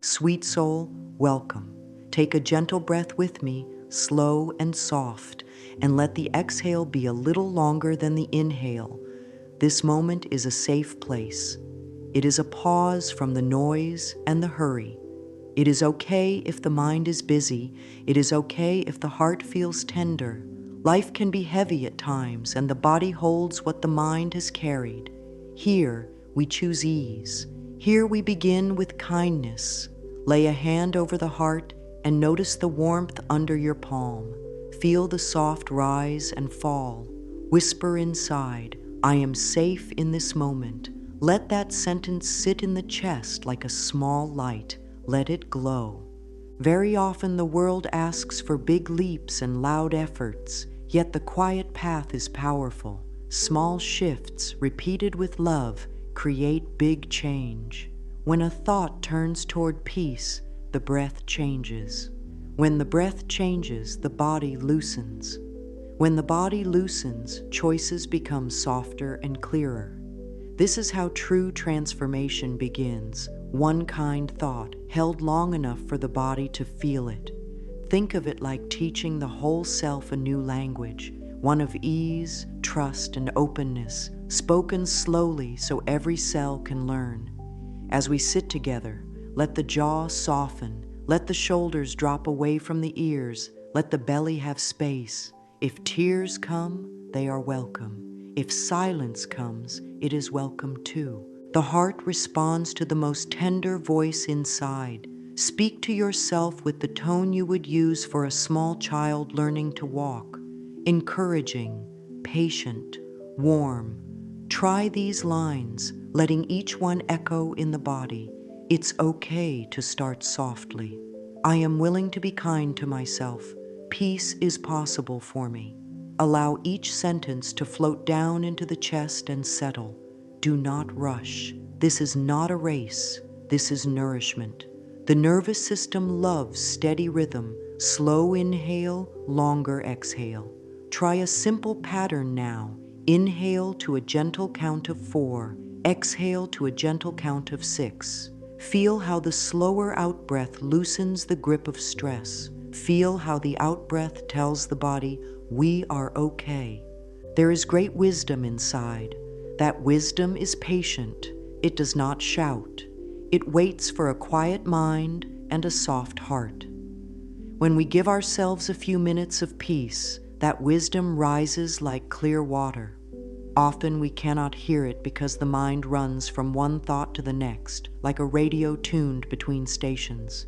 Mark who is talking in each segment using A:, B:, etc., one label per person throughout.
A: Sweet soul, welcome. Take a gentle breath with me, slow and soft, and let the exhale be a little longer than the inhale. This moment is a safe place. It is a pause from the noise and the hurry. It is okay if the mind is busy. It is okay if the heart feels tender. Life can be heavy at times, and the body holds what the mind has carried. Here, we choose ease. Here we begin with kindness. Lay a hand over the heart and notice the warmth under your palm. Feel the soft rise and fall. Whisper inside, I am safe in this moment. Let that sentence sit in the chest like a small light. Let it glow. Very often the world asks for big leaps and loud efforts, yet the quiet path is powerful. Small shifts, repeated with love, create big change. When a thought turns toward peace, the breath changes. When the breath changes, the body loosens. When the body loosens, choices become softer and clearer. This is how true transformation begins. One kind thought, held long enough for the body to feel it. Think of it like teaching the whole self a new language, one of ease, trust, and openness, spoken slowly so every cell can learn. As we sit together, let the jaw soften, let the shoulders drop away from the ears, let the belly have space. If tears come, they are welcome. If silence comes, it is welcome too. The heart responds to the most tender voice inside. Speak to yourself with the tone you would use for a small child learning to walk. Encouraging, patient, warm. Try these lines, letting each one echo in the body. It's okay to start softly. I am willing to be kind to myself. Peace is possible for me. Allow each sentence to float down into the chest and settle. Do not rush. This is not a race. This is nourishment. The nervous system loves steady rhythm. Slow inhale, longer exhale. Try a simple pattern now. Inhale to a gentle count of 4. Exhale to a gentle count of 6. Feel how the slower out-breath loosens the grip of stress. Feel how the out-breath tells the body, we are okay. There is great wisdom inside. That wisdom is patient. It does not shout. It waits for a quiet mind and a soft heart. When we give ourselves a few minutes of peace, that wisdom rises like clear water. Often we cannot hear it because the mind runs from one thought to the next, like a radio tuned between stations.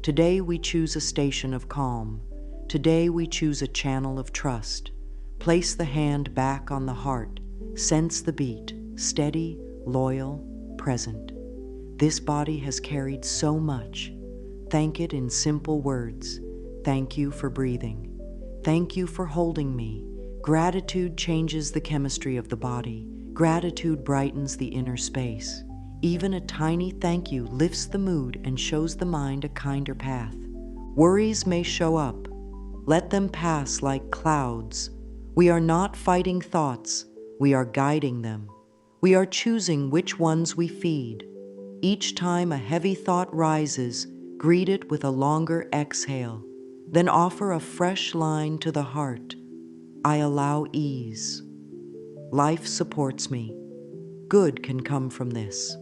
A: Today we choose a station of calm. Today we choose a channel of trust. Place the hand back on the heart. Sense the beat, steady, loyal, present. This body has carried so much. Thank it in simple words. Thank you for breathing. Thank you for holding me. Gratitude changes the chemistry of the body. Gratitude brightens the inner space. Even a tiny thank you lifts the mood and shows the mind a kinder path. Worries may show up. Let them pass like clouds. We are not fighting thoughts. We are guiding them. We are choosing which ones we feed. Each time a heavy thought rises, greet it with a longer exhale. Then offer a fresh line to the heart. I allow ease. Life supports me. Good can come from this.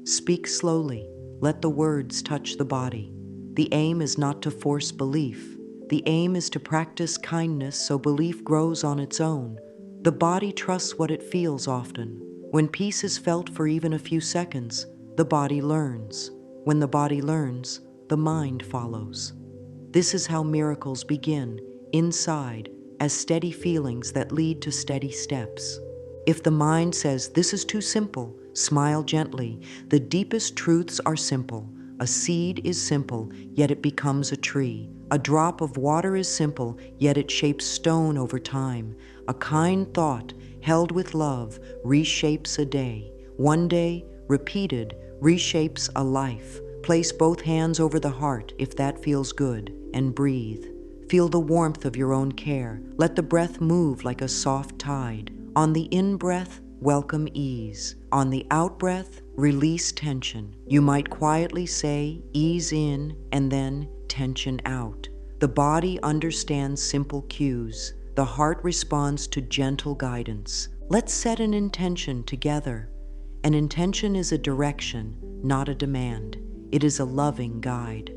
A: Speak slowly. Let the words touch the body. The aim is not to force belief. The aim is to practice kindness so belief grows on its own. The body trusts what it feels often. When peace is felt for even a few seconds, the body learns. When the body learns, the mind follows. This is how miracles begin, inside, as steady feelings that lead to steady steps. If the mind says, this is too simple, smile gently. The deepest truths are simple. A seed is simple, yet it becomes a tree. A drop of water is simple, yet it shapes stone over time. A kind thought, held with love, reshapes a day. One day, repeated, reshapes a life. Place both hands over the heart, if that feels good, and breathe. Feel the warmth of your own care. Let the breath move like a soft tide. On the in-breath, welcome ease. On the out-breath, release tension. You might quietly say, ease in, and then tension out. The body understands simple cues. The heart responds to gentle guidance. Let's set an intention together. An intention is a direction, not a demand. It is a loving guide.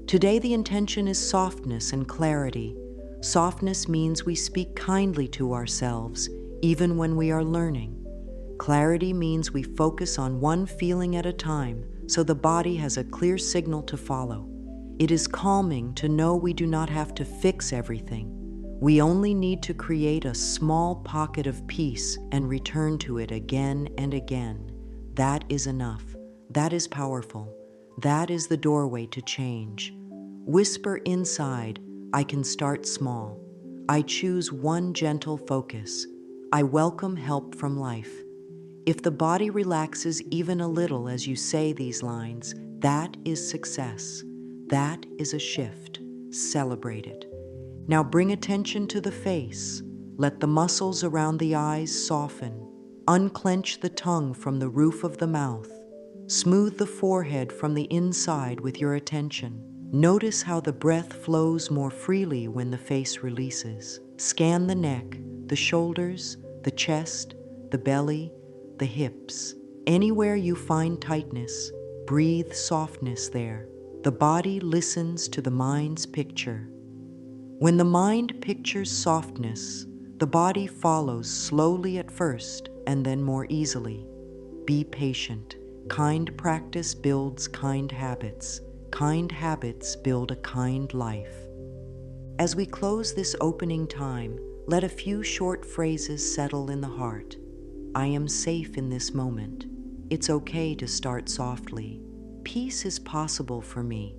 A: Today the intention is softness and clarity. Softness means we speak kindly to ourselves, even when we are learning. Clarity means we focus on one feeling at a time, so the body has a clear signal to follow. It is calming to know we do not have to fix everything. We only need to create a small pocket of peace and return to it again and again. That is enough. That is powerful. That is the doorway to change. Whisper inside, I can start small. I choose one gentle focus. I welcome help from life. If the body relaxes even a little as you say these lines, that is success. That is a shift. Celebrate it. Now bring attention to the face. Let the muscles around the eyes soften. Unclench the tongue from the roof of the mouth. Smooth the forehead from the inside with your attention. Notice how the breath flows more freely when the face releases. Scan the neck, the shoulders, the chest, the belly, the hips. Anywhere you find tightness, breathe softness there. The body listens to the mind's picture. When the mind pictures softness, the body follows slowly at first and then more easily. Be patient. Kind practice builds kind habits. Kind habits build a kind life. As we close this opening time, let a few short phrases settle in the heart. I am safe in this moment. It's okay to start softly. Peace is possible for me.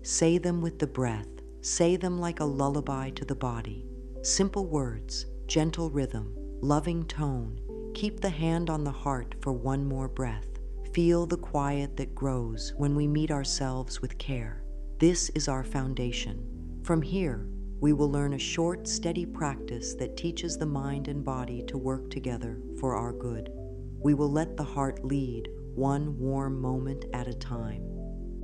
A: Say them with the breath. Say them like a lullaby to the body. Simple words, gentle rhythm, loving tone. Keep the hand on the heart for one more breath. Feel the quiet that grows when we meet ourselves with care. This is our foundation. From here, we will learn a short, steady practice that teaches the mind and body to work together for our good. We will let the heart lead, one warm moment at a time.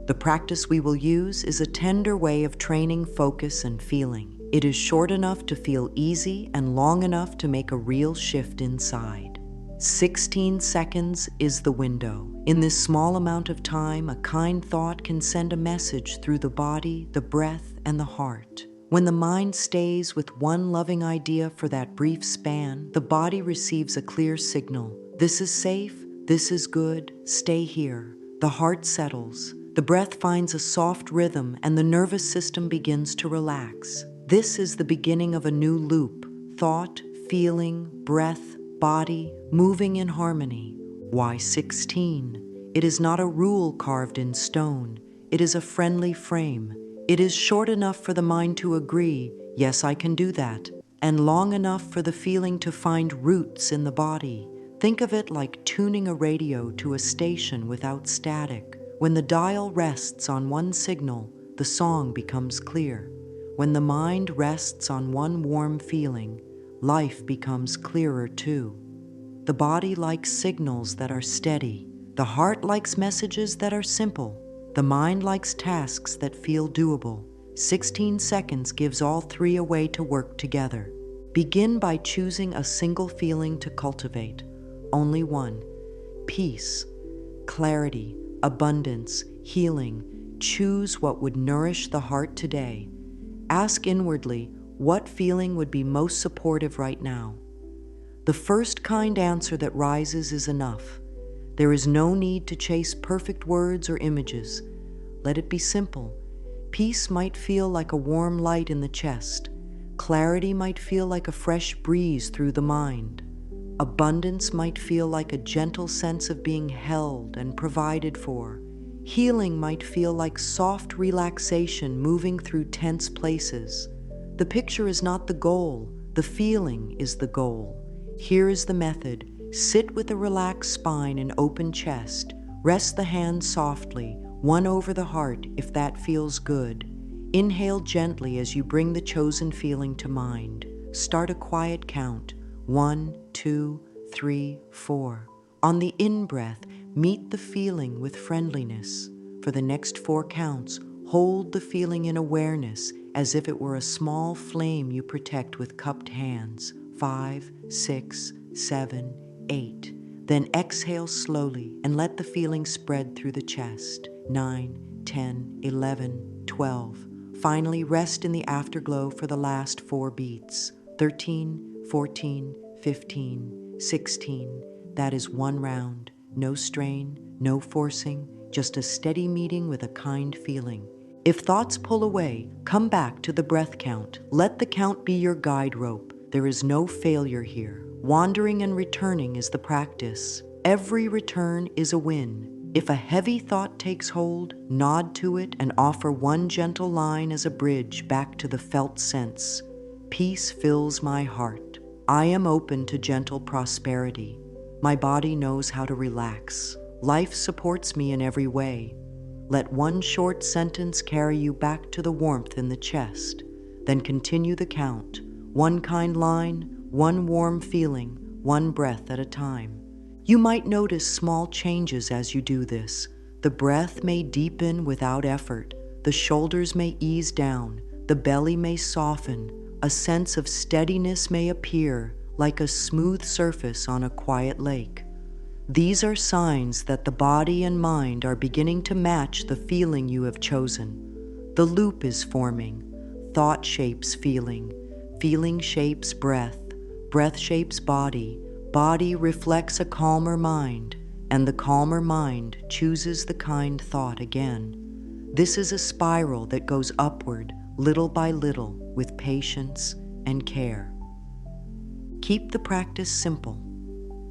A: The practice we will use is a tender way of training focus and feeling. It is short enough to feel easy and long enough to make a real shift inside. 16 seconds is the window. In this small amount of time, a kind thought can send a message through the body, the breath, and the heart. When the mind stays with one loving idea for that brief span, the body receives a clear signal. This is safe, this is good, stay here. The heart settles, the breath finds a soft rhythm, and the nervous system begins to relax. This is the beginning of a new loop. Thought, feeling, breath, body, moving in harmony. Why 16? It is not a rule carved in stone. It is a friendly frame. It is short enough for the mind to agree, yes, I can do that, and long enough for the feeling to find roots in the body. Think of it like tuning a radio to a station without static. When the dial rests on one signal, the song becomes clear. When the mind rests on one warm feeling, life becomes clearer too. The body likes signals that are steady. The heart likes messages that are simple. The mind likes tasks that feel doable. 16 seconds gives all three a way to work together. Begin by choosing a single feeling to cultivate. Only one. Peace, clarity, abundance, healing. Choose what would nourish the heart today. Ask inwardly, what feeling would be most supportive right now? The first kind answer that rises is enough. There is no need to chase perfect words or images. Let it be simple. Peace might feel like a warm light in the chest. Clarity might feel like a fresh breeze through the mind. Abundance might feel like a gentle sense of being held and provided for. Healing might feel like soft relaxation moving through tense places. The picture is not the goal, the feeling is the goal. Here is the method. Sit with a relaxed spine and open chest. Rest the hands softly, one over the heart if that feels good. Inhale gently as you bring the chosen feeling to mind. Start a quiet count. 1, 2, 3, 4. On the in-breath, meet the feeling with friendliness. For the next 4 counts, hold the feeling in awareness as if it were a small flame you protect with cupped hands. 5, 6, 7, 8. Then exhale slowly and let the feeling spread through the chest. 9, 10, 11, 12. Finally, rest in the afterglow for the last 4 beats. 13, 14, 15, 16. That is 1 round. No strain, no forcing, just a steady meeting with a kind feeling. If thoughts pull away, come back to the breath count. Let the count be your guide rope. There is no failure here. Wandering and returning is the practice. Every return is a win. If a heavy thought takes hold, nod to it and offer one gentle line as a bridge back to the felt sense. Peace fills my heart. I am open to gentle prosperity. My body knows how to relax. Life supports me in every way. Let one short sentence carry you back to the warmth in the chest. Then continue the count. 1 kind line, 1 warm feeling, 1 breath at a time. You might notice small changes as you do this. The breath may deepen without effort. The shoulders may ease down. The belly may soften. A sense of steadiness may appear, like a smooth surface on a quiet lake. These are signs that the body and mind are beginning to match the feeling you have chosen. The loop is forming. Thought shapes feeling. Feeling shapes breath. Breath shapes body. Body reflects a calmer mind, and the calmer mind chooses the kind thought again. This is a spiral that goes upward, little by little, with patience and care. Keep the practice simple.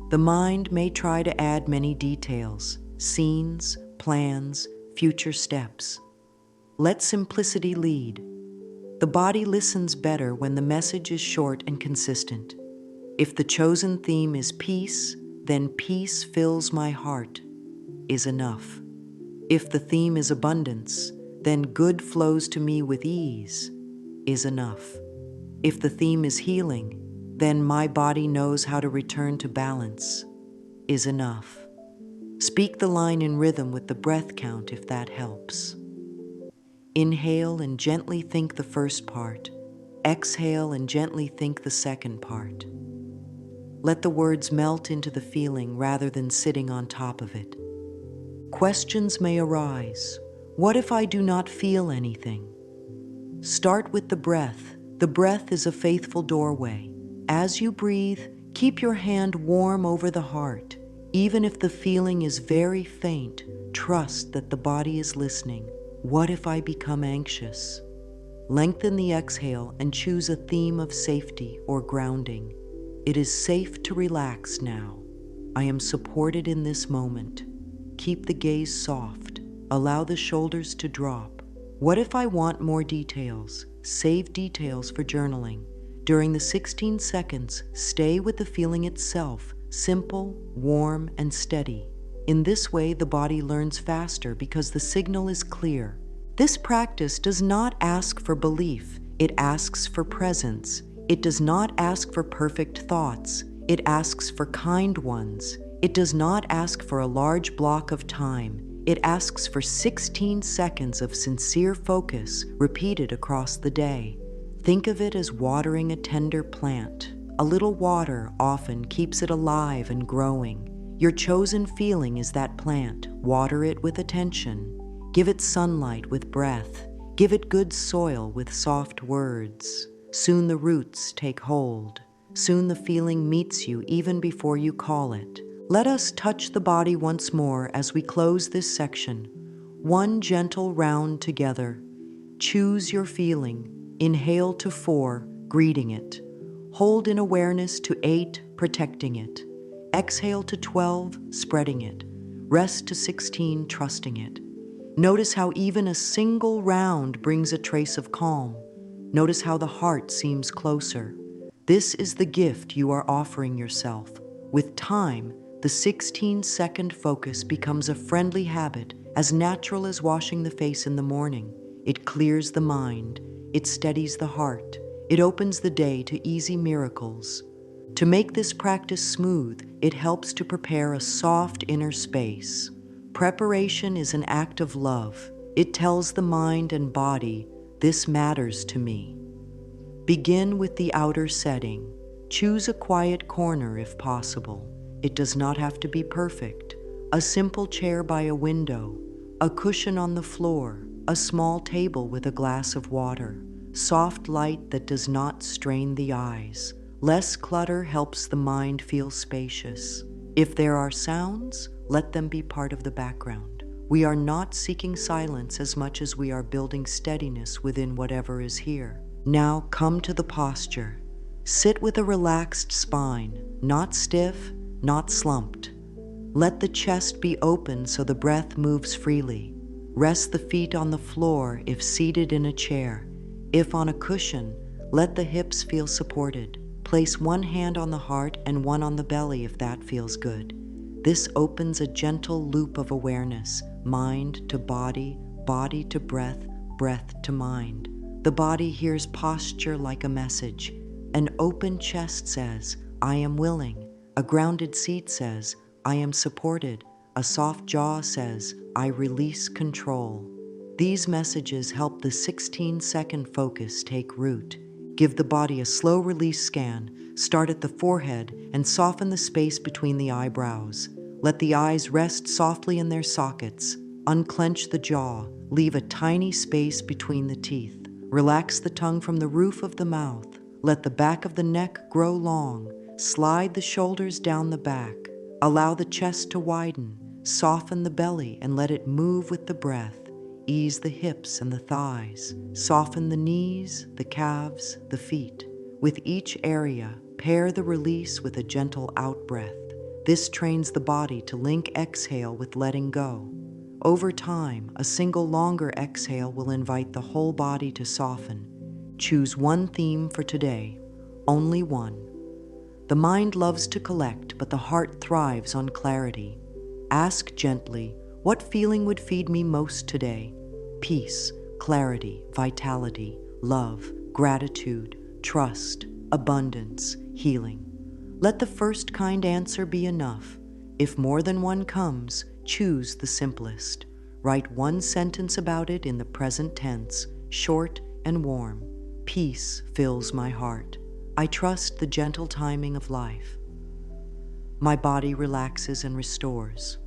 A: The mind may try to add many details, scenes, plans, future steps. Let simplicity lead. The body listens better when the message is short and consistent. If the chosen theme is peace, then peace fills my heart is enough. If the theme is abundance, then good flows to me with ease is enough. If the theme is healing, then my body knows how to return to balance is enough. Speak the line in rhythm with the breath count if that helps. Inhale and gently think the first part. Exhale and gently think the second part. Let the words melt into the feeling rather than sitting on top of it. Questions may arise. What if I do not feel anything? Start with the breath. The breath is a faithful doorway. As you breathe, keep your hand warm over the heart. Even if the feeling is very faint, trust that the body is listening. What if I become anxious? Lengthen the exhale and choose a theme of safety or grounding. It is safe to relax now. I am supported in this moment. Keep the gaze soft. Allow the shoulders to drop. What if I want more details? Save details for journaling. During the 16 seconds, stay with the feeling itself, simple, warm, and steady. In this way, the body learns faster because the signal is clear. This practice does not ask for belief, it asks for presence. It does not ask for perfect thoughts, it asks for kind ones. It does not ask for a large block of time, it asks for 16 seconds of sincere focus repeated across the day. Think of it as watering a tender plant. A little water often keeps it alive and growing. Your chosen feeling is that plant. Water it with attention. Give it sunlight with breath. Give it good soil with soft words. Soon the roots take hold. Soon the feeling meets you even before you call it. Let us touch the body once more as we close this section. 1 gentle round together. Choose your feeling. Inhale to 4, greeting it. Hold in awareness to 8, protecting it. Exhale to 12, spreading it. Rest to 16, trusting it. Notice how even a single round brings a trace of calm. Notice how the heart seems closer. This is the gift you are offering yourself. With time, the 16-second focus becomes a friendly habit, as natural as washing the face in the morning. It clears the mind. It steadies the heart. It opens the day to easy miracles. To make this practice smooth, it helps to prepare a soft inner space. Preparation is an act of love. It tells the mind and body, this matters to me. Begin with the outer setting. Choose a quiet corner if possible. It does not have to be perfect. A simple chair by a window, a cushion on the floor, a small table with a glass of water. Soft light that does not strain the eyes. Less clutter helps the mind feel spacious. If there are sounds, let them be part of the background. We are not seeking silence as much as we are building steadiness within whatever is here. Now come to the posture. Sit with a relaxed spine, not stiff, not slumped. Let the chest be open so the breath moves freely. Rest the feet on the floor if seated in a chair. If on a cushion, let the hips feel supported. Place one hand on the heart and one on the belly if that feels good. This opens a gentle loop of awareness, mind to body, body to breath, breath to mind. The body hears posture like a message. An open chest says, I am willing. A grounded seat says, I am supported. A soft jaw says, I release control. These messages help the 16-second focus take root. Give the body a slow release scan. Start at the forehead and soften the space between the eyebrows. Let the eyes rest softly in their sockets. Unclench the jaw. Leave a tiny space between the teeth. Relax the tongue from the roof of the mouth. Let the back of the neck grow long. Slide the shoulders down the back. Allow the chest to widen. Soften the belly and let it move with the breath. Ease the hips and the thighs. Soften the knees, the calves, the feet. With each area, pair the release with a gentle out-breath. This trains the body to link exhale with letting go. Over time, a single longer exhale will invite the whole body to soften. Choose one theme for today, only one. The mind loves to collect, but the heart thrives on clarity. Ask gently, what feeling would feed me most today? Peace, clarity, vitality, love, gratitude, trust, abundance, healing. Let the first kind answer be enough. If more than one comes, choose the simplest. Write one sentence about it in the present tense, short and warm. Peace fills my heart. I trust the gentle timing of life. My body relaxes and restores.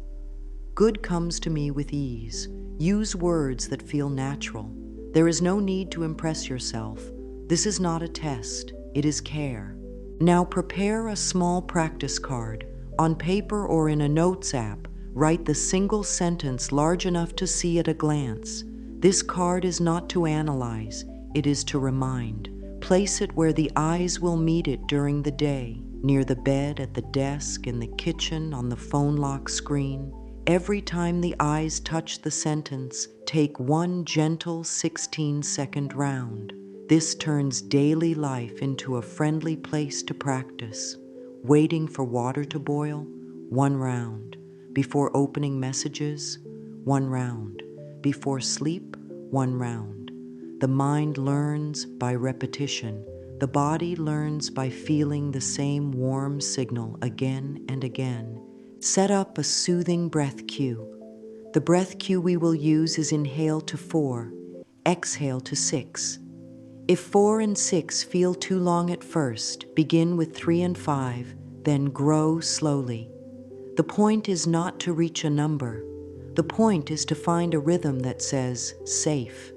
A: Good comes to me with ease. Use words that feel natural. There is no need to impress yourself. This is not a test, it is care. Now prepare a small practice card. On paper or in a notes app, write the single sentence large enough to see at a glance. This card is not to analyze, it is to remind. Place it where the eyes will meet it during the day, near the bed, at the desk, in the kitchen, on the phone lock screen. Every time the eyes touch the sentence, take one gentle 16-second round. This turns daily life into a friendly place to practice. Waiting for water to boil, 1 round. Before opening messages, 1 round. Before sleep, 1 round. The mind learns by repetition. The body learns by feeling the same warm signal again and again. Set up a soothing breath cue. The breath cue we will use is inhale to 4, exhale to 6. If 4 and 6 feel too long at first, begin with 3 and 5, then grow slowly. The point is not to reach a number. The point is to find a rhythm that says, safe.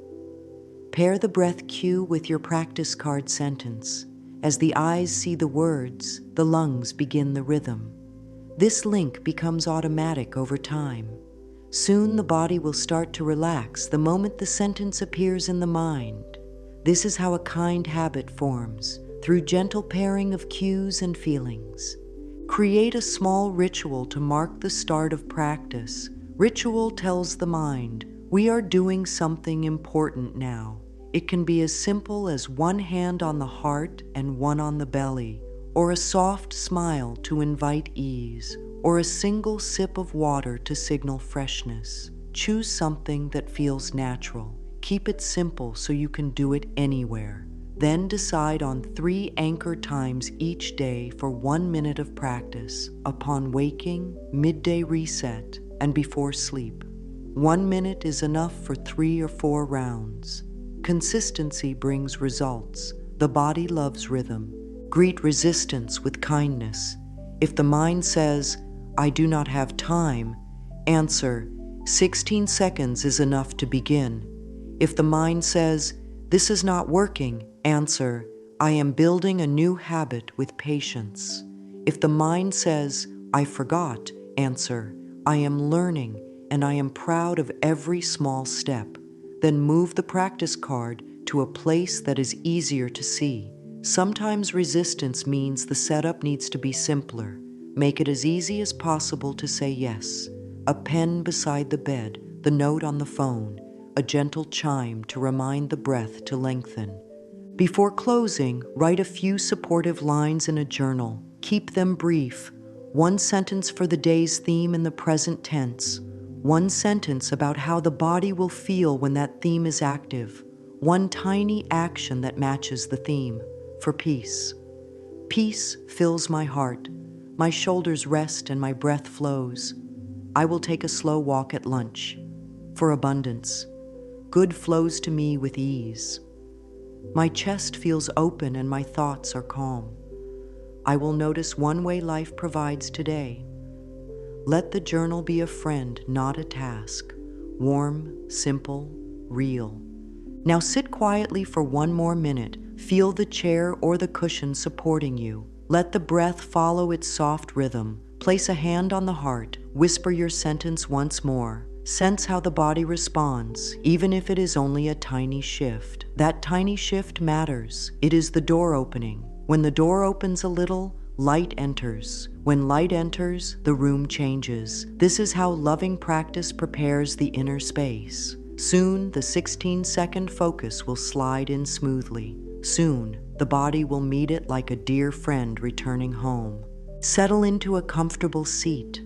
A: Pair the breath cue with your practice card sentence. As the eyes see the words, the lungs begin the rhythm. This link becomes automatic over time. Soon the body will start to relax the moment the sentence appears in the mind. This is how a kind habit forms, through gentle pairing of cues and feelings. Create a small ritual to mark the start of practice. Ritual tells the mind, we are doing something important now. It can be as simple as one hand on the heart and one on the belly, or a soft smile to invite ease, or a single sip of water to signal freshness. Choose something that feels natural. Keep it simple so you can do it anywhere. Then decide on 3 anchor times each day for 1 minute of practice upon waking, midday reset, and before sleep. 1 minute is enough for 3 or 4 rounds. Consistency brings results. The body loves rhythm. Greet resistance with kindness. If the mind says, "I do not have time," answer, "16 seconds is enough to begin." If the mind says, "This is not working," answer, "I am building a new habit with patience." If the mind says, "I forgot," answer, "I am learning and I am proud of every small step." Then move the practice card to a place that is easier to see. Sometimes resistance means the setup needs to be simpler. Make it as easy as possible to say yes. A pen beside the bed, the note on the phone, a gentle chime to remind the breath to lengthen. Before closing, write a few supportive lines in a journal. Keep them brief. 1 sentence for the day's theme in the present tense. 1 sentence about how the body will feel when that theme is active. 1 tiny action that matches the theme. For peace. Peace fills my heart. My shoulders rest and my breath flows. I will take a slow walk at lunch. For abundance. Good flows to me with ease. My chest feels open and my thoughts are calm. I will notice 1 way life provides today. Let the journal be a friend, not a task. Warm, simple, real. Now sit quietly for 1 more minute. Feel the chair or the cushion supporting you. Let the breath follow its soft rhythm. Place a hand on the heart. Whisper your sentence once more. Sense how the body responds, even if it is only a tiny shift. That tiny shift matters. It is the door opening. When the door opens a little, light enters. When light enters, the room changes. This is how loving practice prepares the inner space. Soon, the 16-second focus will slide in smoothly. Soon, the body will meet it like a dear friend returning home. Settle into a comfortable seat.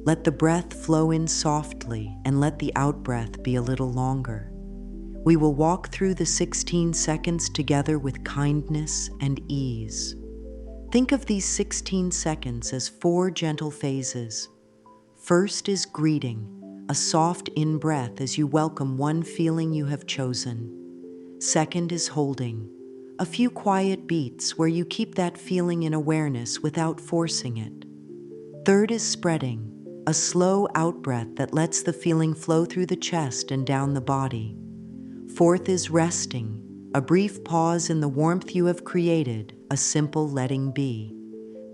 A: Let the breath flow in softly and let the out-breath be a little longer. We will walk through the 16 seconds together with kindness and ease. Think of these 16 seconds as 4 gentle phases. First is greeting, a soft in-breath as you welcome 1 feeling you have chosen. Second is holding, a few quiet beats where you keep that feeling in awareness without forcing it. Third is spreading, a slow out-breath that lets the feeling flow through the chest and down the body. Fourth is resting, a brief pause in the warmth you have created, a simple letting be.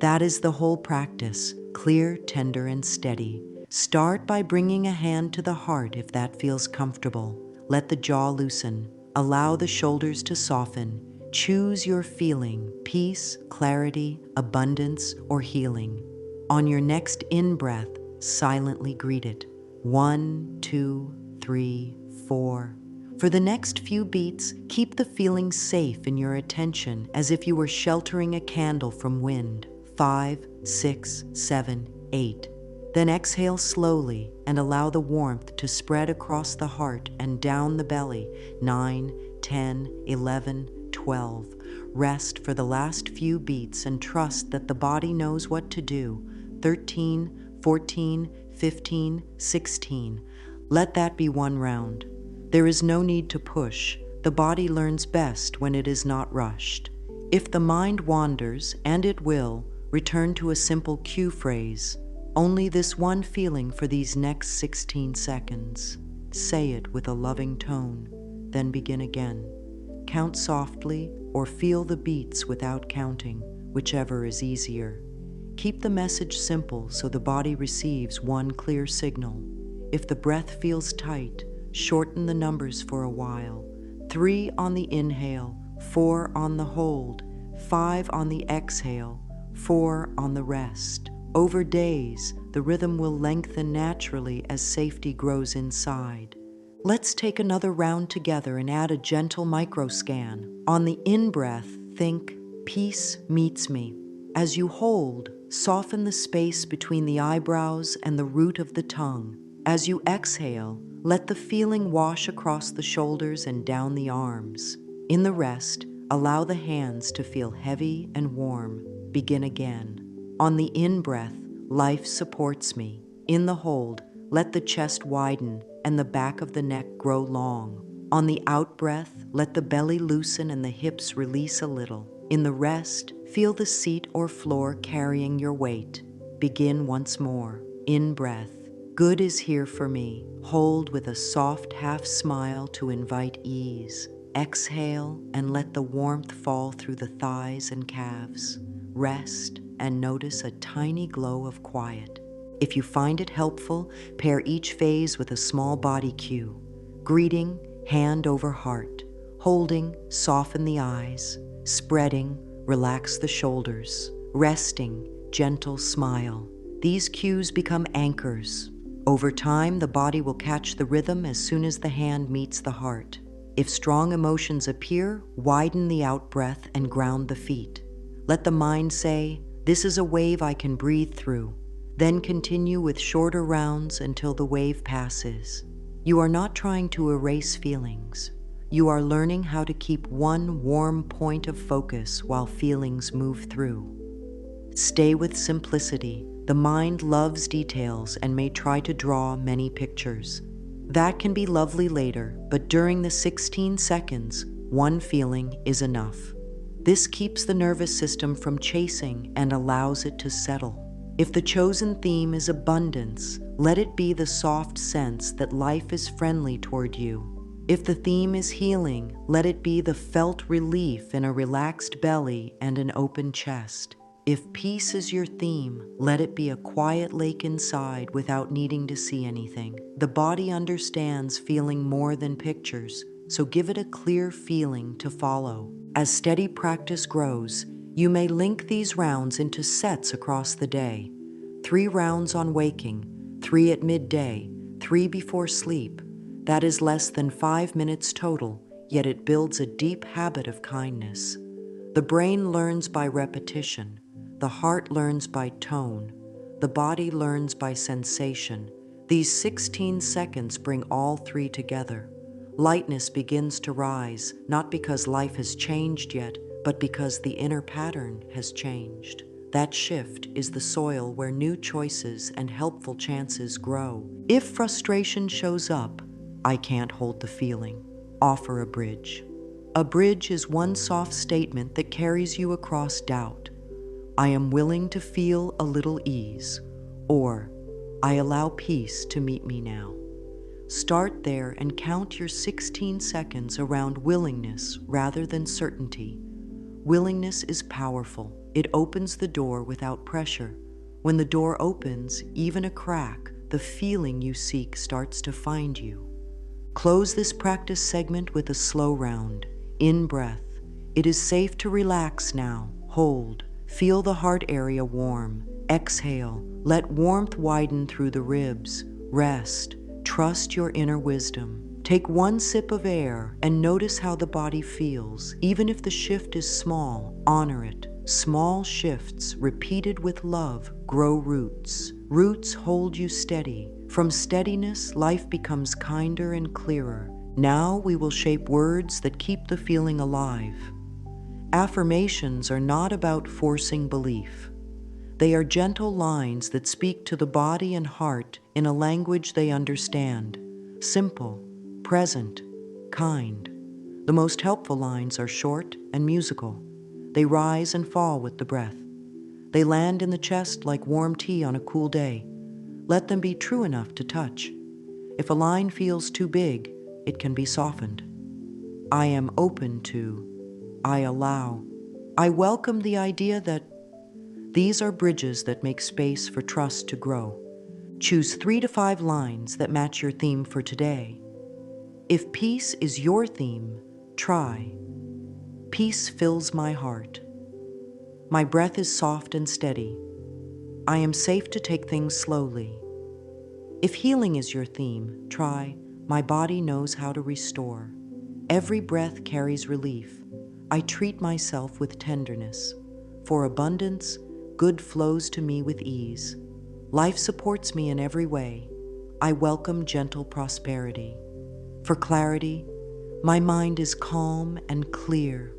A: That is the whole practice, clear, tender, and steady. Start by bringing a hand to the heart if that feels comfortable. Let the jaw loosen. Allow the shoulders to soften. Choose your feeling, peace, clarity, abundance, or healing. On your next in-breath, silently greet it. 1, 2, 3, 4. For the next few beats, keep the feeling safe in your attention as if you were sheltering a candle from wind. 5, 6, 7, 8. Then exhale slowly and allow the warmth to spread across the heart and down the belly. 9, 10, 11, 12. Rest for the last few beats and trust that the body knows what to do. 13, 14, 15, 16. Let that be 1 round. There is no need to push. The body learns best when it is not rushed. If the mind wanders, and it will, return to a simple cue phrase. Only this 1 feeling for these next 16 seconds. Say it with a loving tone, then begin again. Count softly or feel the beats without counting, whichever is easier. Keep the message simple so the body receives 1 clear signal. If the breath feels tight, shorten the numbers for a while. 3 on the inhale, 4 on the hold, 5 on the exhale, 4 on the rest. Over days, the rhythm will lengthen naturally as safety grows inside. Let's take another round together and add a gentle micro-scan. On the in-breath, think, peace meets me. As you hold, soften the space between the eyebrows and the root of the tongue. As you exhale, let the feeling wash across the shoulders and down the arms. In the rest, Allow the hands to feel heavy and warm. Begin again. On the in-breath, life supports me. In the hold, let the chest widen and the back of the neck grow long. On the out-breath, let the belly loosen and the hips release a little. In the rest, feel the seat or floor carrying your weight. Begin once more. In-breath. Good is here for me. Hold with a soft half smile to invite ease. Exhale and let the warmth fall through the thighs and calves. Rest and notice a tiny glow of quiet. If you find it helpful, pair each phase with a small body cue. Greeting, hand over heart. Holding, soften the eyes. Spreading, relax the shoulders. Resting, gentle smile. These cues become anchors. Over time, the body will catch the rhythm as soon as the hand meets the heart. If strong emotions appear, widen the out-breath and ground the feet. Let the mind say, "This is a wave I can breathe through." Then continue with shorter rounds until the wave passes. You are not trying to erase feelings. You are learning how to keep one warm point of focus while feelings move through. Stay with simplicity. The mind loves details and may try to draw many pictures. That can be lovely later, but during the 16 seconds, one feeling is enough. This keeps the nervous system from chasing and allows it to settle. If the chosen theme is abundance, let it be the soft sense that life is friendly toward you. If the theme is healing, let it be the felt relief in a relaxed belly and an open chest. If peace is your theme, let it be a quiet lake inside without needing to see anything. The body understands feeling more than pictures, so give it a clear feeling to follow. As steady practice grows, you may link these rounds into sets across the day. 3 rounds on waking, 3 at midday, 3 before sleep. That is less than 5 minutes total, yet it builds a deep habit of kindness. The brain learns by repetition. The heart learns by tone. The body learns by sensation. These 16 seconds bring all 3 together. Lightness begins to rise, not because life has changed yet, but because the inner pattern has changed. That shift is the soil where new choices and helpful chances grow. If frustration shows up, I can't hold the feeling. Offer a bridge. A bridge is one soft statement that carries you across doubt. I am willing to feel a little ease, or I allow peace to meet me now. Start there and count your 16 seconds around willingness rather than certainty. Willingness is powerful. It opens the door without pressure. When the door opens, even a crack, the feeling you seek starts to find you. Close this practice segment with a slow round. In breath. It is safe to relax now. Hold. Feel the heart area warm. Exhale. Let warmth widen through the ribs. Rest. Trust your inner wisdom. Take one sip of air and notice how the body feels. Even if the shift is small, honor it. Small shifts, repeated with love, grow roots. Roots hold you steady. From steadiness, life becomes kinder and clearer. Now we will shape words that keep the feeling alive. Affirmations are not about forcing belief. They are gentle lines that speak to the body and heart in a language they understand. Simple, present, kind. The most helpful lines are short and musical. They rise and fall with the breath. They land in the chest like warm tea on a cool day. Let them be true enough to touch. If a line feels too big, it can be softened. I am open to. I allow. I welcome the idea that these are bridges that make space for trust to grow. Choose 3 to 5 lines that match your theme for today. If peace is your theme, try. Peace fills my heart. My breath is soft and steady. I am safe to take things slowly. If healing is your theme, try. My body knows how to restore. Every breath carries relief. I treat myself with tenderness. For abundance, good flows to me with ease. Life supports me in every way. I welcome gentle prosperity. For clarity, my mind is calm and clear.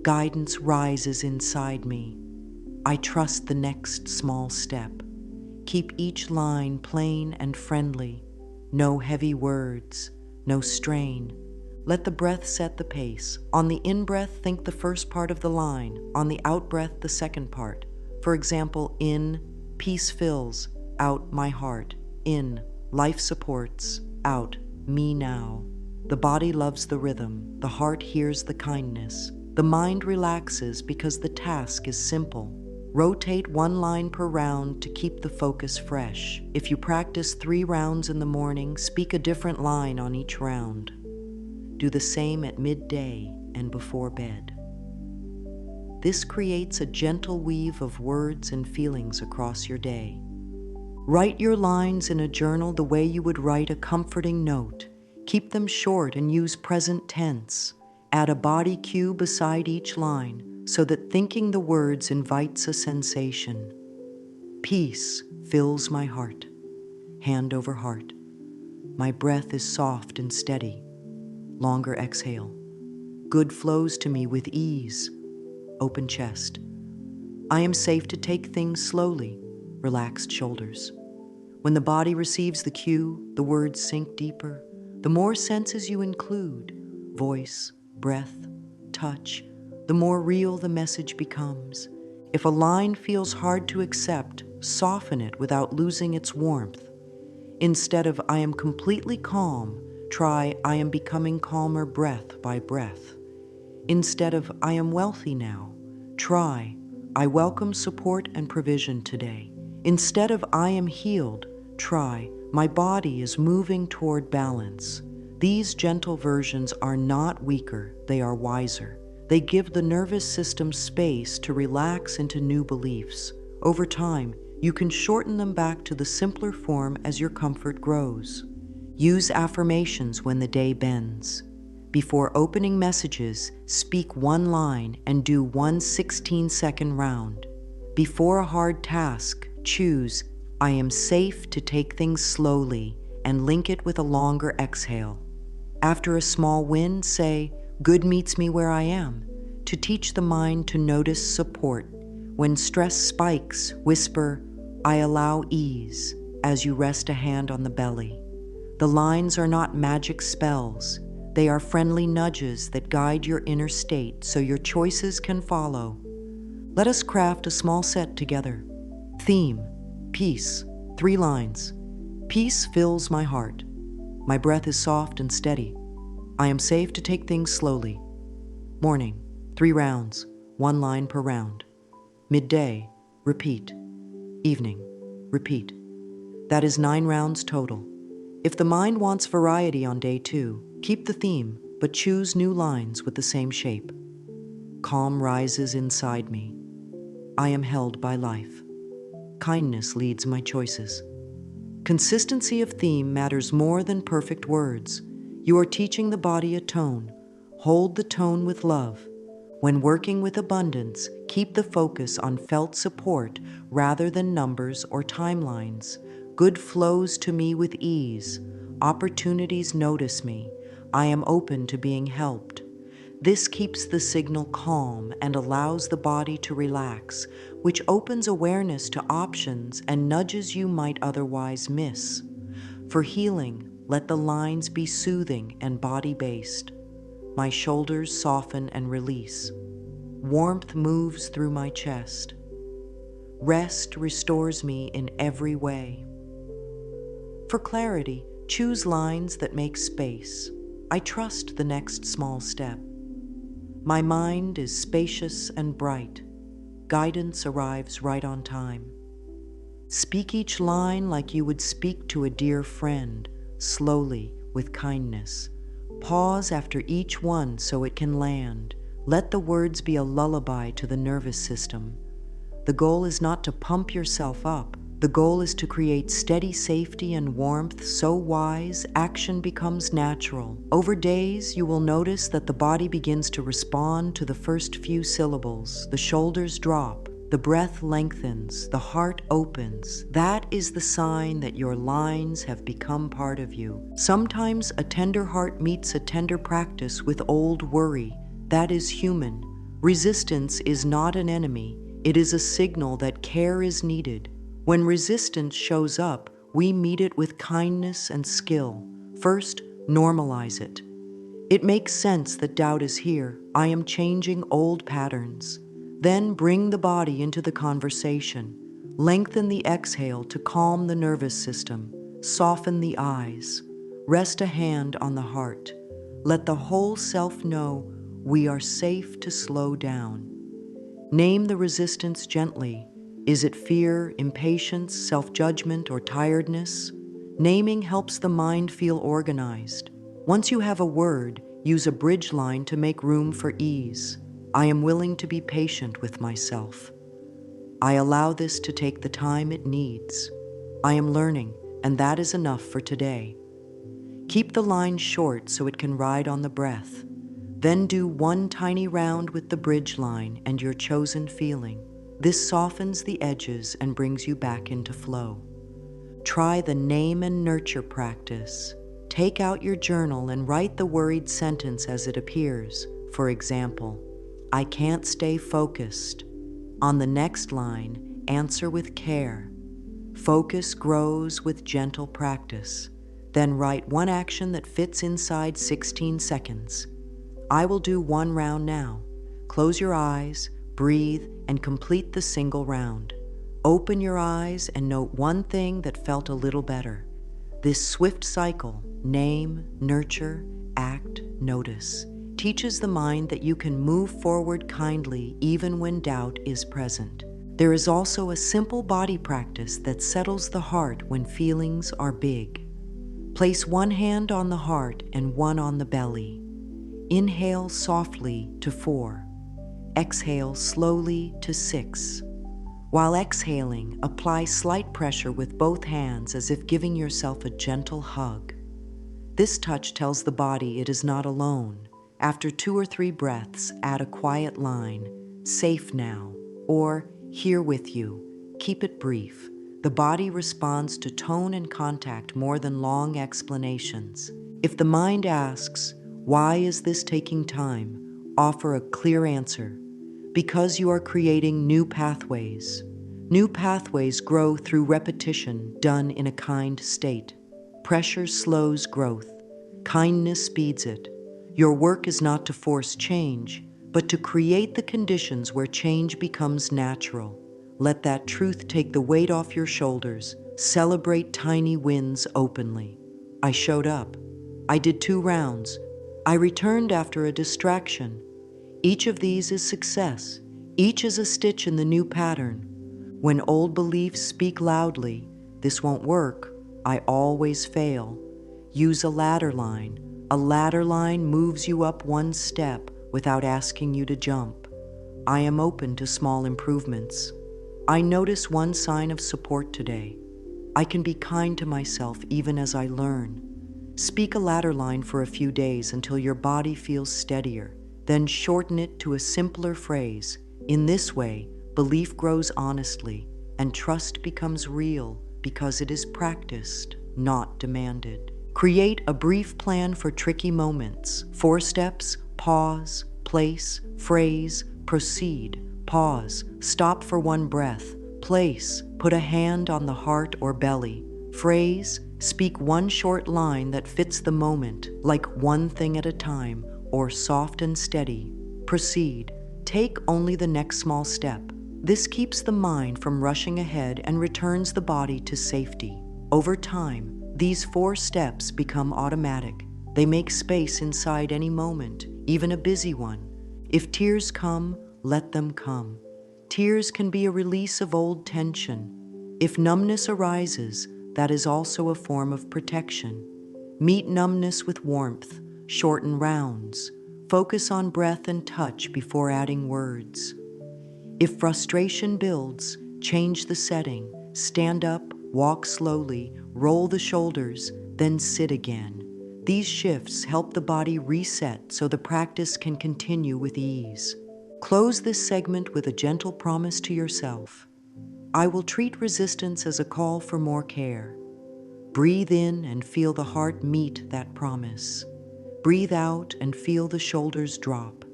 A: Guidance rises inside me. I trust the next small step. Keep each line plain and friendly. No heavy words, no strain. Let the breath set the pace. On the in-breath, think the first part of the line. On the out-breath, the second part. For example, in, peace fills. Out, my heart. In, life supports. Out, me now. The body loves the rhythm. The heart hears the kindness. The mind relaxes because the task is simple. Rotate one line per round to keep the focus fresh. If you practice 3 rounds in the morning, speak a different line on each round. Do the same at midday and before bed. This creates a gentle weave of words and feelings across your day. Write your lines in a journal the way you would write a comforting note. Keep them short and use present tense. Add a body cue beside each line so that thinking the words invites a sensation. Peace fills my heart, hand over heart. My breath is soft and steady. Longer exhale. Good flows to me with ease. Open chest. I am safe to take things slowly. Relaxed shoulders. When the body receives the cue, the words sink deeper. The more senses you include, voice, breath, touch, the more real the message becomes. If a line feels hard to accept, soften it without losing its warmth. Instead of I am completely calm, try I am becoming calmer breath by breath. Instead of I am wealthy now, try I welcome support and provision today. Instead of I am healed, try my body is moving toward balance. These gentle versions are not weaker, they are wiser. They give the nervous system space to relax into new beliefs. Over time, you can shorten them back to the simpler form as your comfort grows. Use affirmations when the day bends. Before opening messages, speak one line and do one 16-second round. Before a hard task, choose I am safe to take things slowly and link it with a longer exhale. After a small win, say, good meets me where I am, to teach the mind to notice support. When stress spikes, whisper, I allow ease, as you rest a hand on the belly. The lines are not magic spells. They are friendly nudges that guide your inner state so your choices can follow. Let us craft a small set together. Theme, peace, 3 lines. Peace fills my heart. My breath is soft and steady. I am safe to take things slowly. Morning, 3 rounds, 1 line per round. Midday, repeat. Evening, repeat. That is 9 rounds total. If the mind wants variety on day 2, keep the theme, but choose new lines with the same shape. Calm rises inside me. I am held by life. Kindness leads my choices. Consistency of theme matters more than perfect words. You are teaching the body a tone. Hold the tone with love. When working with abundance, keep the focus on felt support rather than numbers or timelines. Good flows to me with ease. Opportunities notice me. I am open to being helped. This keeps the signal calm and allows the body to relax, which opens awareness to options and nudges you might otherwise miss. For healing, let the lines be soothing and body-based. My shoulders soften and release. Warmth moves through my chest. Rest restores me in every way. For clarity, choose lines that make space. I trust the next small step. My mind is spacious and bright. Guidance arrives right on time. Speak each line like you would speak to a dear friend, slowly, with kindness. Pause after each one so it can land. Let the words be a lullaby to the nervous system. The goal is not to pump yourself up. The goal is to create steady safety and warmth so wise, action becomes natural. Over days, you will notice that the body begins to respond to the first few syllables. The shoulders drop, the breath lengthens, the heart opens. That is the sign that your lines have become part of you. Sometimes a tender heart meets a tender practice with old worry. That is human. Resistance is not an enemy, it is a signal that care is needed. When resistance shows up, we meet it with kindness and skill. First, normalize it. It makes sense that doubt is here. I am changing old patterns. Then bring the body into the conversation. Lengthen the exhale to calm the nervous system. Soften the eyes. Rest a hand on the heart. Let the whole self know we are safe to slow down. Name the resistance gently. Is it fear, impatience, self-judgment, or tiredness? Naming helps the mind feel organized. Once you have a word, use a bridge line to make room for ease. I am willing to be patient with myself. I allow this to take the time it needs. I am learning, and that is enough for today. Keep the line short so it can ride on the breath. Then do one tiny round with the bridge line and your chosen feeling. This softens the edges and brings you back into flow. Try the name and nurture practice. Take out your journal and write the worried sentence as it appears. For example, I can't stay focused. On the next line, answer with care. Focus grows with gentle practice. Then write one action that fits inside 16 seconds. I will do one round now. Close your eyes, breathe, and complete the single round. Open your eyes and note one thing that felt a little better. This swift cycle, name, nurture, act, notice, teaches the mind that you can move forward kindly even when doubt is present. There is also a simple body practice that settles the heart when feelings are big. Place one hand on the heart and one on the belly. Inhale softly to 4. Exhale slowly to 6. While exhaling, apply slight pressure with both hands as if giving yourself a gentle hug. This touch tells the body it is not alone. After 2 or 3 breaths, add a quiet line, safe now, or here with you. Keep it brief. The body responds to tone and contact more than long explanations. If the mind asks, why is this taking time? Offer a clear answer. Because you are creating new pathways. New pathways grow through repetition done in a kind state. Pressure slows growth. Kindness speeds it. Your work is not to force change, but to create the conditions where change becomes natural. Let that truth take the weight off your shoulders. Celebrate tiny wins openly. I showed up. I did 2 rounds. I returned after a distraction. Each of these is success. Each is a stitch in the new pattern. When old beliefs speak loudly, this won't work, I always fail. Use a ladder line. A ladder line moves you up one step without asking you to jump. I am open to small improvements. I notice one sign of support today. I can be kind to myself even as I learn. Speak a ladder line for a few days until your body feels steadier. Then shorten it to a simpler phrase. In this way, belief grows honestly, and trust becomes real because it is practiced, not demanded. Create a brief plan for tricky moments. 4 steps: pause, place, phrase, proceed, pause, stop for 1 breath, place, put a hand on the heart or belly, phrase, speak 1 short line that fits the moment, like one thing at a time, or soft and steady. Proceed. Take only the next small step. This keeps the mind from rushing ahead and returns the body to safety. Over time, these 4 steps become automatic. They make space inside any moment, even a busy one. If tears come, let them come. Tears can be a release of old tension. If numbness arises, that is also a form of protection. Meet numbness with warmth. Shorten rounds. Focus on breath and touch before adding words. If frustration builds, change the setting. Stand up, walk slowly, roll the shoulders, then sit again. These shifts help the body reset so the practice can continue with ease. Close this segment with a gentle promise to yourself. I will treat resistance as a call for more care. Breathe in and feel the heart meet that promise. Breathe out and feel the shoulders drop.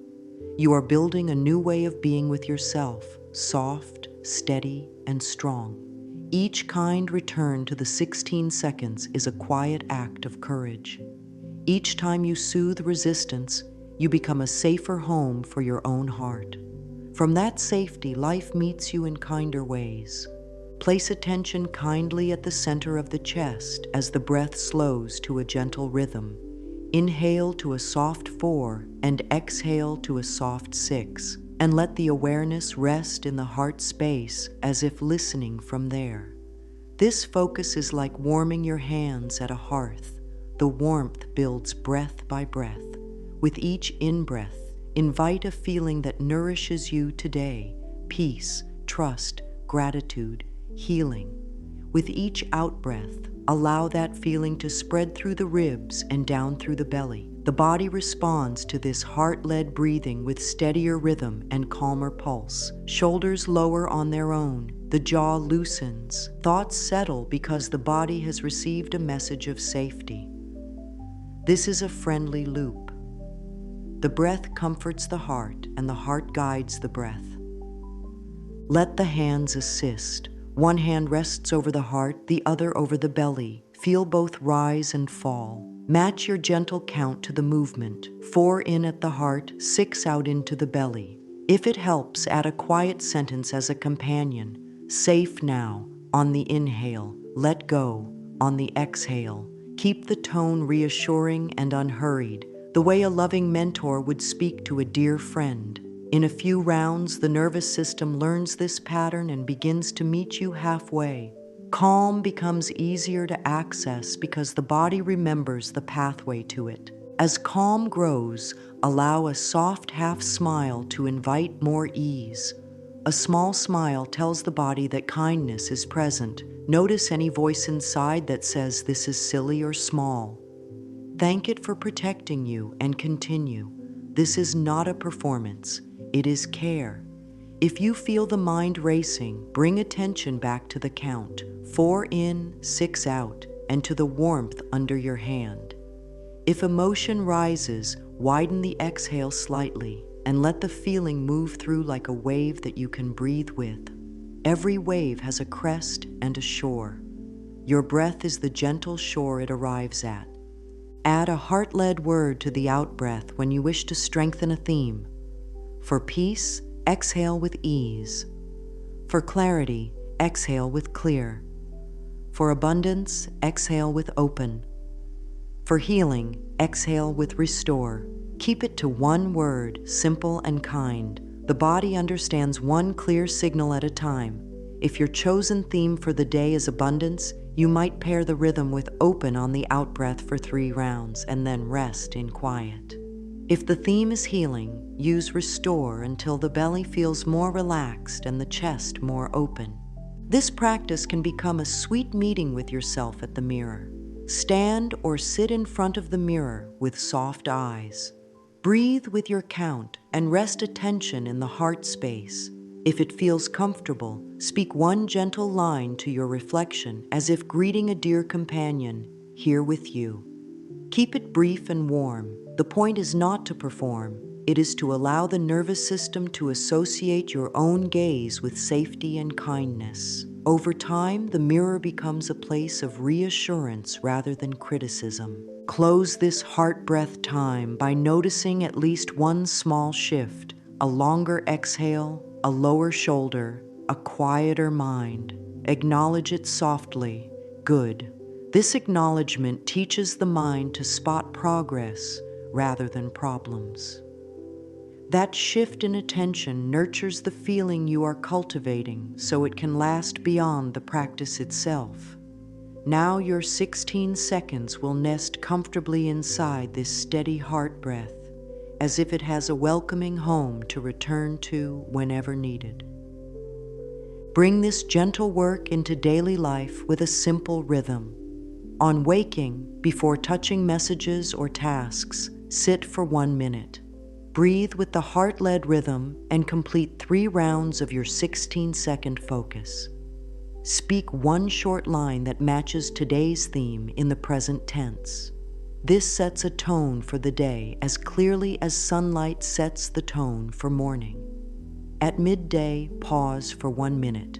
A: You are building a new way of being with yourself, soft, steady, and strong. Each kind return to the 16 seconds is a quiet act of courage. Each time you soothe resistance, you become a safer home for your own heart. From that safety, life meets you in kinder ways. Place attention kindly at the center of the chest as the breath slows to a gentle rhythm. Inhale to a soft 4 and exhale to a soft 6, and let the awareness rest in the heart space as if listening from there. This focus is like warming your hands at a hearth. The warmth builds breath by breath. With each in-breath, invite a feeling that nourishes you today: peace, trust, gratitude, healing. With each out-breath, allow that feeling to spread through the ribs and down through the belly. The body responds to this heart-led breathing with steadier rhythm and calmer pulse. Shoulders lower on their own. The jaw loosens. Thoughts settle because the body has received a message of safety. This is a friendly loop. The breath comforts the heart, and the heart guides the breath. Let the hands assist. One hand rests over the heart, the other over the belly. Feel both rise and fall. Match your gentle count to the movement. 4 in at the heart, 6 out into the belly. If it helps, add a quiet sentence as a companion. Safe now, on the inhale. Let go, on the exhale. Keep the tone reassuring and unhurried, the way a loving mentor would speak to a dear friend. In a few rounds, the nervous system learns this pattern and begins to meet you halfway. Calm becomes easier to access because the body remembers the pathway to it. As calm grows, allow a soft half smile to invite more ease. A small smile tells the body that kindness is present. Notice any voice inside that says this is silly or small. Thank it for protecting you and continue. This is not a performance. It is care. If you feel the mind racing, bring attention back to the count. 4 in, 6 out, and to the warmth under your hand. If emotion rises, widen the exhale slightly and let the feeling move through like a wave that you can breathe with. Every wave has a crest and a shore. Your breath is the gentle shore it arrives at. Add a heart-led word to the out-breath when you wish to strengthen a theme. For peace, exhale with ease. For clarity, exhale with clear. For abundance, exhale with open. For healing, exhale with restore. Keep it to one word, simple and kind. The body understands one clear signal at a time. If your chosen theme for the day is abundance, you might pair the rhythm with open on the out-breath for 3 rounds and then rest in quiet. If the theme is healing, use restore until the belly feels more relaxed and the chest more open. This practice can become a sweet meeting with yourself at the mirror. Stand or sit in front of the mirror with soft eyes. Breathe with your count and rest attention in the heart space. If it feels comfortable, speak one gentle line to your reflection as if greeting a dear companion, here with you. Keep it brief and warm. The point is not to perform. It is to allow the nervous system to associate your own gaze with safety and kindness. Over time, the mirror becomes a place of reassurance rather than criticism. Close this heart breath time by noticing at least one small shift: a longer exhale, a lower shoulder, a quieter mind. Acknowledge it softly. Good. This acknowledgement teaches the mind to spot progress rather than problems. That shift in attention nurtures the feeling you are cultivating so it can last beyond the practice itself. Now your 16 seconds will nest comfortably inside this steady heart breath, as if it has a welcoming home to return to whenever needed. Bring this gentle work into daily life with a simple rhythm. On waking, before touching messages or tasks, sit for 1 minute. Breathe with the heart-led rhythm and complete 3 rounds of your 16-second focus. Speak one short line that matches today's theme in the present tense. This sets a tone for the day as clearly as sunlight sets the tone for morning. At midday, pause for 1 minute.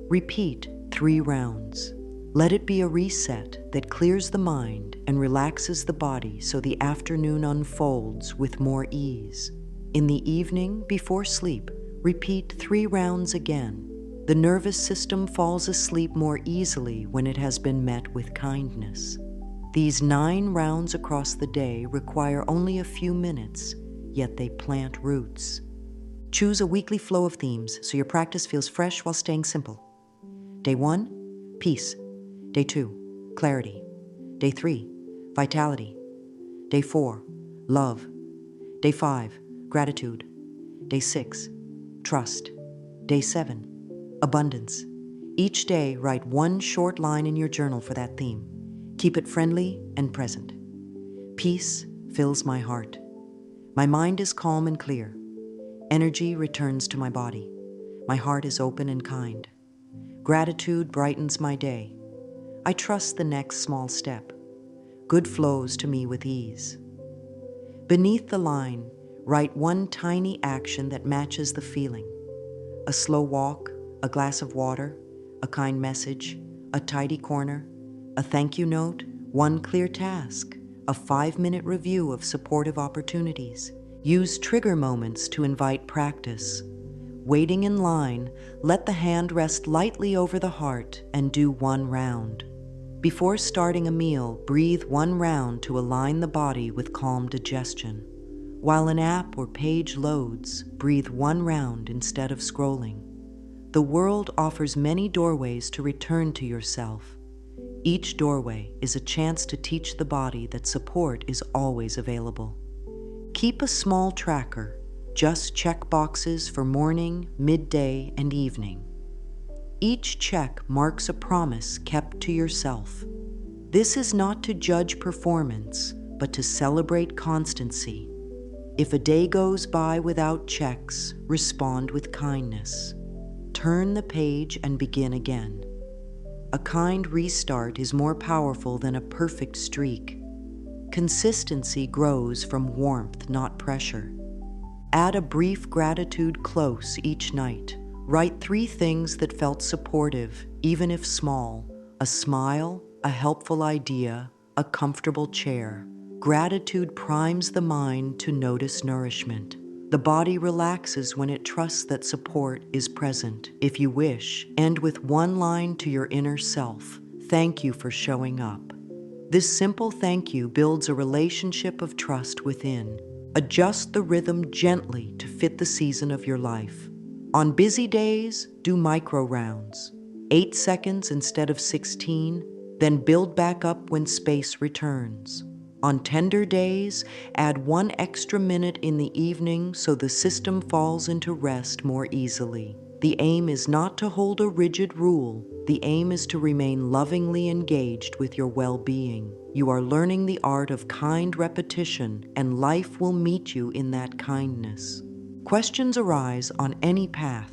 A: Repeat 3 rounds. Let it be a reset that clears the mind and relaxes the body so the afternoon unfolds with more ease. In the evening, before sleep, repeat 3 rounds again. The nervous system falls asleep more easily when it has been met with kindness. These 9 rounds across the day require only a few minutes, yet they plant roots. Choose a weekly flow of themes so your practice feels fresh while staying simple. Day 1, peace. Day 2, clarity. Day 3, vitality. Day 4, love. Day 5, gratitude. Day 6, trust. Day 7, abundance. Each day, write 1 short line in your journal for that theme. Keep it friendly and present. Peace fills my heart. My mind is calm and clear. Energy returns to my body. My heart is open and kind. Gratitude brightens my day. I trust the next small step. Good flows to me with ease. Beneath the line, write 1 tiny action that matches the feeling. A slow walk, a glass of water, a kind message, a tidy corner, a thank you note, 1 clear task, a 5-minute review of supportive opportunities. Use trigger moments to invite practice. Waiting in line, let the hand rest lightly over the heart and do 1 round. Before starting a meal, breathe 1 round to align the body with calm digestion. While an app or page loads, breathe 1 round instead of scrolling. The world offers many doorways to return to yourself. Each doorway is a chance to teach the body that support is always available. Keep a small tracker. Just check boxes for morning, midday, and evening. Each check marks a promise kept to yourself. This is not to judge performance, but to celebrate constancy. If a day goes by without checks, respond with kindness. Turn the page and begin again. A kind restart is more powerful than a perfect streak. Consistency grows from warmth, not pressure. Add a brief gratitude close each night. Write 3 things that felt supportive, even if small. A smile, a helpful idea, a comfortable chair. Gratitude primes the mind to notice nourishment. The body relaxes when it trusts that support is present. If you wish, end with 1 line to your inner self. Thank you for showing up. This simple thank you builds a relationship of trust within. Adjust the rhythm gently to fit the season of your life. On busy days, do micro rounds. 8 seconds instead of 16, then build back up when space returns. On tender days, add 1 extra minute in the evening so the system falls into rest more easily. The aim is not to hold a rigid rule. The aim is to remain lovingly engaged with your well-being. You are learning the art of kind repetition, and life will meet you in that kindness. Questions arise on any path.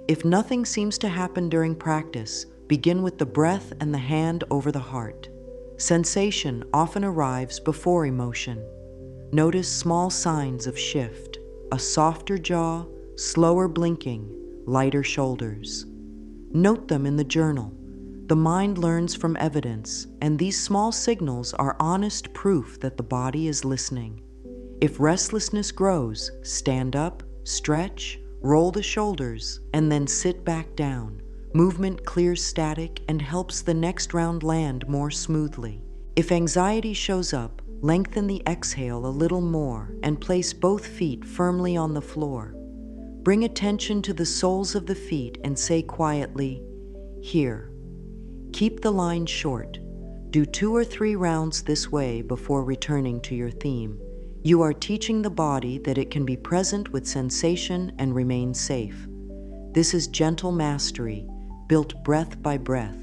A: If nothing seems to happen during practice, begin with the breath and the hand over the heart. Sensation often arrives before emotion. Notice small signs of shift: a softer jaw, slower blinking, lighter shoulders. Note them in the journal. The mind learns from evidence, and these small signals are honest proof that the body is listening. If restlessness grows, stand up, stretch, roll the shoulders, and then sit back down. Movement clears static and helps the next round land more smoothly. If anxiety shows up, lengthen the exhale a little more and place both feet firmly on the floor. Bring attention to the soles of the feet and say quietly, "Here." Keep the line short. Do 2 or 3 rounds this way before returning to your theme. You are teaching the body that it can be present with sensation and remain safe. This is gentle mastery, built breath by breath.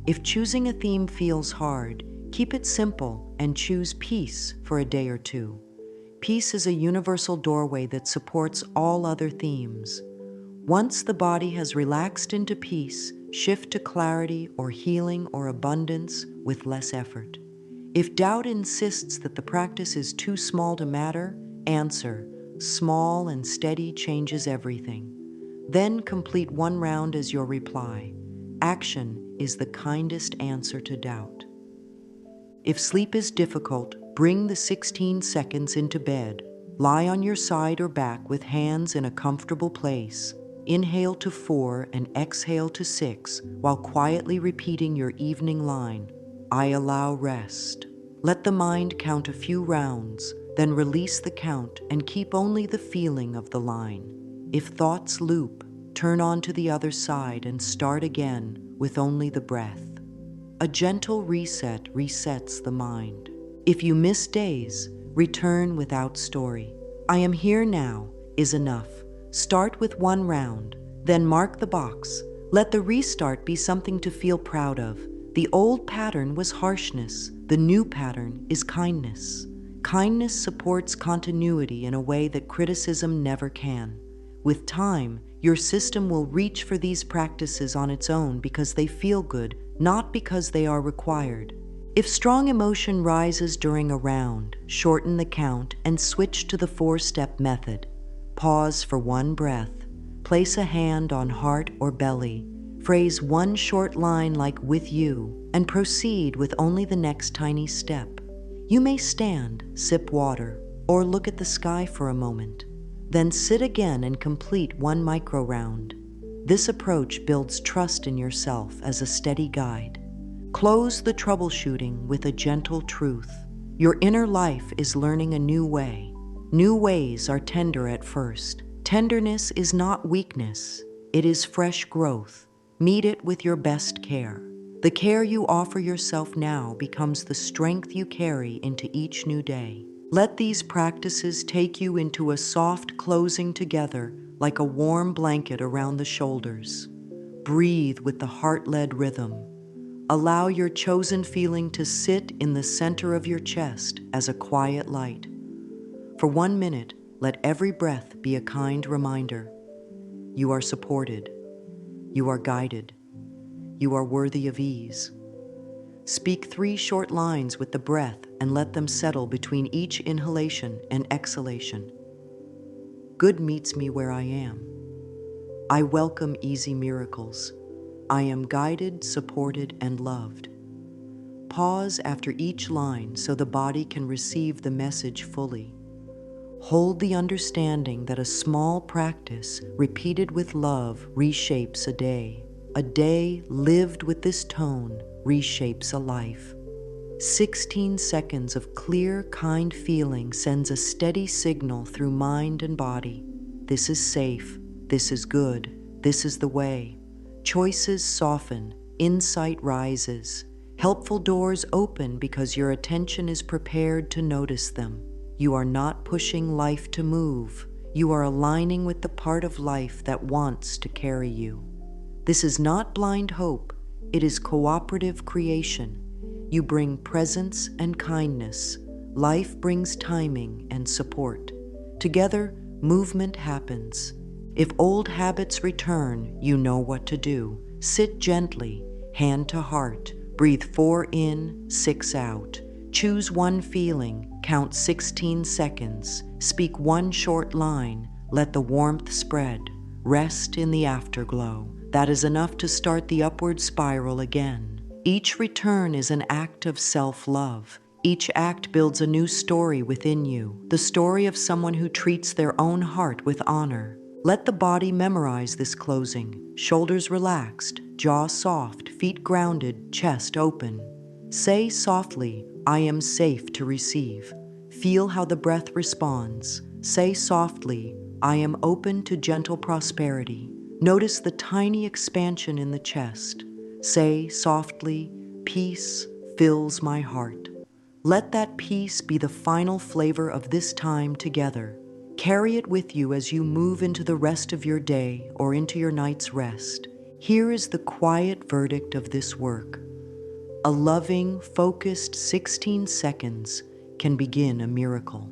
A: If choosing a theme feels hard, keep it simple and choose peace for a day or 2. Peace is a universal doorway that supports all other themes. Once the body has relaxed into peace, shift to clarity or healing or abundance with less effort. If doubt insists that the practice is too small to matter, answer, small and steady changes everything. Then complete one round as your reply. Action is the kindest answer to doubt. If sleep is difficult, bring the 16 seconds into bed. Lie on your side or back with hands in a comfortable place. Inhale to 4 and exhale to 6 while quietly repeating your evening line. I allow rest. Let the mind count a few rounds, then release the count and keep only the feeling of the line. If thoughts loop, turn on to the other side and start again with only the breath. A gentle reset resets the mind. If you miss days, return without story. I am here now is enough. Start with one round, then mark the box. Let the restart be something to feel proud of. The old pattern was harshness. The new pattern is kindness. Kindness supports continuity in a way that criticism never can. With time, your system will reach for these practices on its own because they feel good, not because they are required. If strong emotion rises during a round, shorten the count and switch to the 4-step method. Pause for one breath. Place a hand on heart or belly. Phrase one short line like "with you" and proceed with only the next tiny step. You may stand, sip water, or look at the sky for a moment. Then sit again and complete one micro round. This approach builds trust in yourself as a steady guide. Close the troubleshooting with a gentle truth. Your inner life is learning a new way. New ways are tender at first. Tenderness is not weakness, it is fresh growth. Meet it with your best care. The care you offer yourself now becomes the strength you carry into each new day. Let these practices take you into a soft closing together like a warm blanket around the shoulders. Breathe with the heart-led rhythm. Allow your chosen feeling to sit in the center of your chest as a quiet light. For 1 minute, let every breath be a kind reminder. You are supported. You are guided. You are worthy of ease. Speak 3 short lines with the breath and let them settle between each inhalation and exhalation. Good meets me where I am. I welcome easy miracles. I am guided, supported, and loved. Pause after each line so the body can receive the message fully. Hold the understanding that a small practice repeated with love reshapes a day. A day lived with this tone reshapes a life. 16 seconds of clear, kind feeling sends a steady signal through mind and body. This is safe. This is good. This is the way. Choices soften. Insight rises. Helpful doors open because your attention is prepared to notice them. You are not pushing life to move. You are aligning with the part of life that wants to carry you. This is not blind hope. It is cooperative creation. You bring presence and kindness. Life brings timing and support. Together, movement happens. If old habits return, you know what to do. Sit gently, hand to heart. Breathe 4 in, 6 out. Choose one feeling, count 16 seconds. Speak one short line, let the warmth spread. Rest in the afterglow. That is enough to start the upward spiral again. Each return is an act of self-love. Each act builds a new story within you, the story of someone who treats their own heart with honor. Let the body memorize this closing. Shoulders relaxed, jaw soft, feet grounded, chest open. Say softly, I am safe to receive. Feel how the breath responds. Say softly, I am open to gentle prosperity. Notice the tiny expansion in the chest. Say softly, peace fills my heart. Let that peace be the final flavor of this time together. Carry it with you as you move into the rest of your day or into your night's rest. Here is the quiet verdict of this work. A loving, focused 16 seconds can begin a miracle.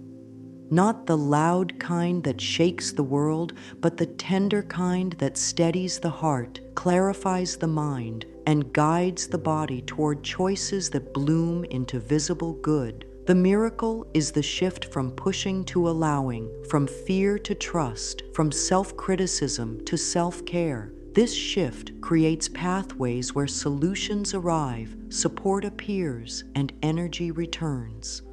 A: Not the loud kind that shakes the world, but the tender kind that steadies the heart, clarifies the mind, and guides the body toward choices that bloom into visible good. The miracle is the shift from pushing to allowing, from fear to trust, from self-criticism to self-care. This shift creates pathways where solutions arrive, support appears, and energy returns.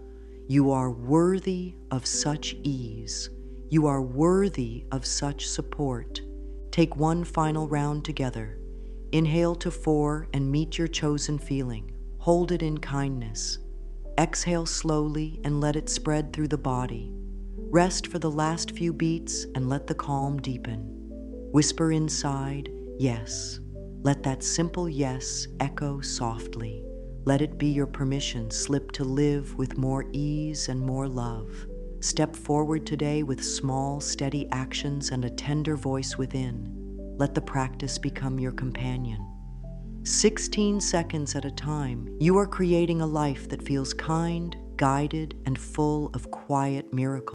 A: You are worthy of such ease. You are worthy of such support. Take one final round together. Inhale to 4 and meet your chosen feeling. Hold it in kindness. Exhale slowly and let it spread through the body. Rest for the last few beats and let the calm deepen. Whisper inside, yes. Let that simple yes echo softly. Let it be your permission slip to live with more ease and more love. Step forward today with small, steady actions and a tender voice within. Let the practice become your companion. 16 seconds at a time, you are creating a life that feels kind, guided, and full of quiet miracles.